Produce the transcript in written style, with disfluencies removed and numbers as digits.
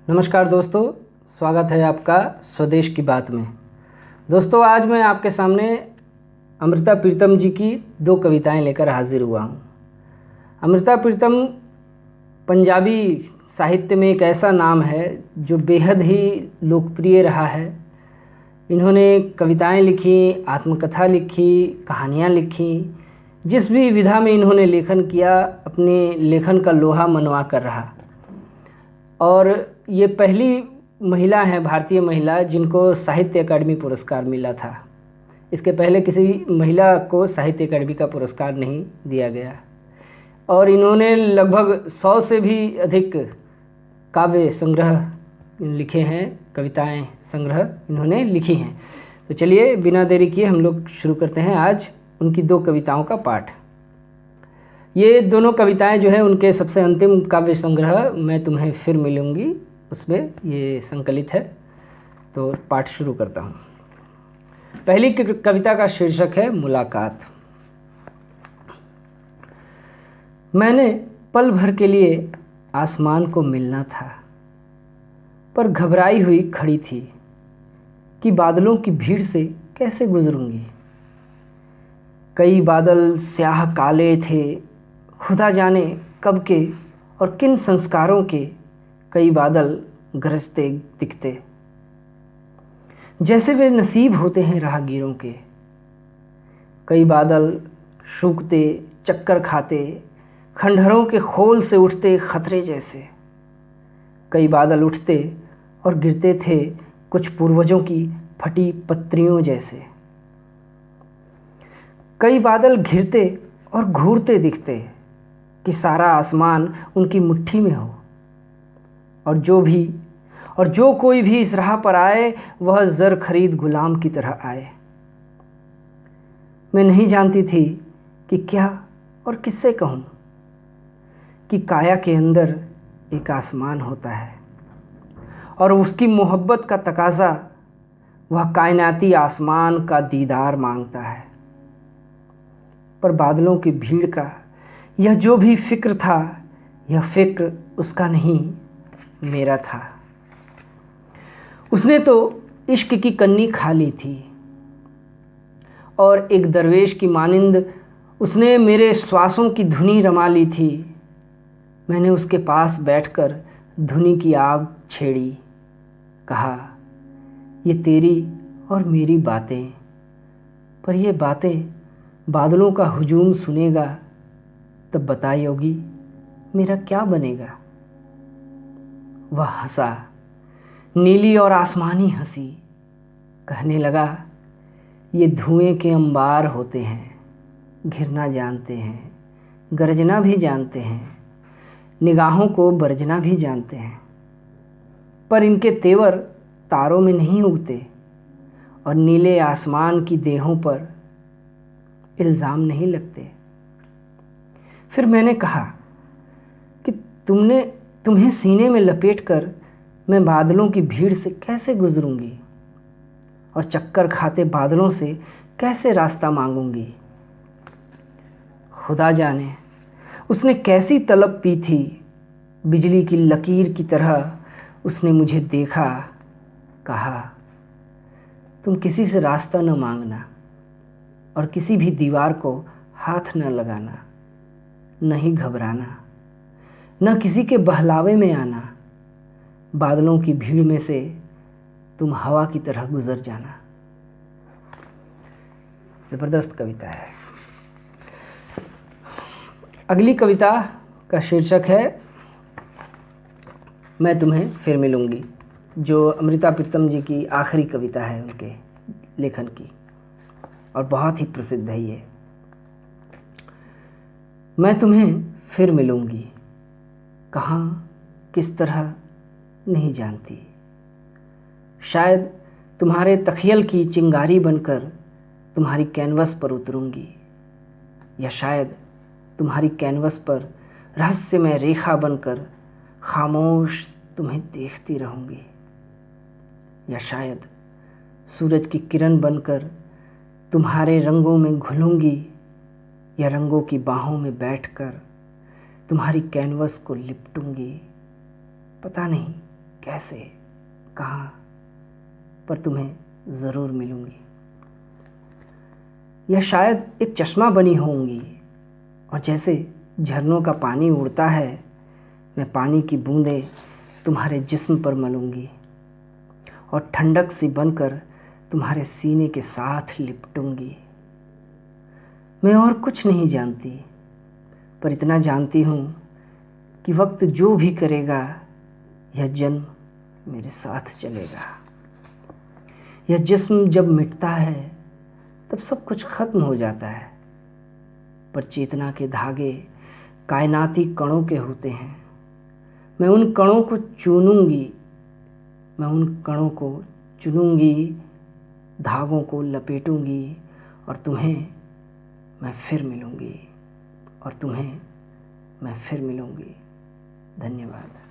नमस्कार दोस्तों, स्वागत है आपका स्वदेश की बात में। दोस्तों, आज मैं आपके सामने अमृता प्रीतम जी की 2 कविताएं लेकर हाजिर हुआ हूँ। अमृता प्रीतम पंजाबी साहित्य में एक ऐसा नाम है जो बेहद ही लोकप्रिय रहा है। इन्होंने कविताएं लिखी, आत्मकथा लिखी, कहानियाँ लिखी। जिस भी विधा में इन्होंने लेखन किया, अपने लेखन का लोहा मनवा कर रहा। और ये पहली महिला हैं, भारतीय महिला, जिनको साहित्य अकादमी पुरस्कार मिला था। इसके पहले किसी महिला को साहित्य अकादमी का पुरस्कार नहीं दिया गया। और इन्होंने लगभग 100 से भी अधिक काव्य संग्रह लिखे हैं, कविताएं संग्रह इन्होंने लिखी हैं। तो चलिए बिना देरी किए हम लोग शुरू करते हैं आज उनकी 2 कविताओं का पाठ। ये दोनों कविताएं जो है उनके सबसे अंतिम काव्य संग्रह मैं तुम्हें फिर मिलूंगी, उसमें ये संकलित है। तो पाठ शुरू करता हूँ। पहली कविता का शीर्षक है मुलाकात। मैंने पल भर के लिए आसमान को मिलना था, पर घबराई हुई खड़ी थी कि बादलों की भीड़ से कैसे गुजरूंगी। कई बादल स्याह काले थे, खुदा जाने कब के और किन संस्कारों के। कई बादल गरजते दिखते, जैसे वे नसीब होते हैं राहगीरों के। कई बादल सूखते, चक्कर खाते, खंडहरों के खोल से उठते खतरे जैसे। कई बादल उठते और गिरते थे कुछ पूर्वजों की फटी पत्रियों जैसे। कई बादल घिरते और घूरते दिखते कि सारा आसमान उनकी मुट्ठी में हो। और जो कोई भी इस राह पर आए, वह जर खरीद गुलाम की तरह आए। मैं नहीं जानती थी कि क्या और किससे कहूँ कि काया के अंदर एक आसमान होता है और उसकी मोहब्बत का तकाजा वह कायनाती आसमान का दीदार मांगता है। पर बादलों की भीड़ का यह जो भी फिक्र था, यह फिक्र उसका नहीं, मेरा था। उसने तो इश्क की कन्नी खा ली थी और एक दरवेश की मानिंद उसने मेरे श्वासों की धुनी रमा ली थी। मैंने उसके पास बैठकर धुनी की आग छेड़ी, कहा ये तेरी और मेरी बातें, पर ये बातें बादलों का हुजूम सुनेगा, तब बता योगी मेरा क्या बनेगा। वह हंसा, नीली और आसमानी हंसी, कहने लगा ये धुएं के अंबार होते हैं, घिरना जानते हैं, गरजना भी जानते हैं, निगाहों को बरजना भी जानते हैं, पर इनके तेवर तारों में नहीं उगते और नीले आसमान की देहों पर इल्ज़ाम नहीं लगते। फिर मैंने कहा कि तुम्हें सीने में लपेटकर मैं बादलों की भीड़ से कैसे गुजरूंगी और चक्कर खाते बादलों से कैसे रास्ता मांगूंगी। खुदा जाने उसने कैसी तलब पी थी, बिजली की लकीर की तरह उसने मुझे देखा, कहा तुम किसी से रास्ता न मांगना और किसी भी दीवार को हाथ न लगाना, नहीं घबराना, न किसी के बहलावे में आना। बादलों की भीड़ में से तुम हवा की तरह गुजर जाना। ज़बरदस्त कविता है। अगली कविता का शीर्षक है मैं तुम्हें फिर मिलूंगी, जो अमृता प्रीतम जी की आखिरी कविता है उनके लेखन की, और बहुत ही प्रसिद्ध है ये। मैं तुम्हें फिर मिलूंगी, कहाँ किस तरह नहीं जानती। शायद तुम्हारे तख़यल की चिंगारी बनकर तुम्हारी कैनवस पर उतरूंगी, या शायद तुम्हारी कैनवस पर रहस्यमय रेखा बनकर खामोश तुम्हें देखती रहूंगी, या शायद सूरज की किरण बनकर तुम्हारे रंगों में घुलूंगी, या रंगों की बाहों में बैठकर तुम्हारी कैनवस को लिपटूंगी। पता नहीं कैसे, कहाँ, पर तुम्हें ज़रूर मिलूँगी। या शायद एक चश्मा बनी होंगी और जैसे झरनों का पानी उड़ता है, मैं पानी की बूंदें तुम्हारे जिस्म पर मलूँगी और ठंडक सी बनकर तुम्हारे सीने के साथ लिपटूँगी। मैं और कुछ नहीं जानती, पर इतना जानती हूँ कि वक्त जो भी करेगा, यह जन्म मेरे साथ चलेगा। यह जिस्म जब मिटता है तब सब कुछ खत्म हो जाता है, पर चेतना के धागे कायनाती कणों के होते हैं। मैं उन कणों को चुनूंगी, धागों को लपेटूंगी और तुम्हें मैं फिर मिलूंगी। धन्यवाद।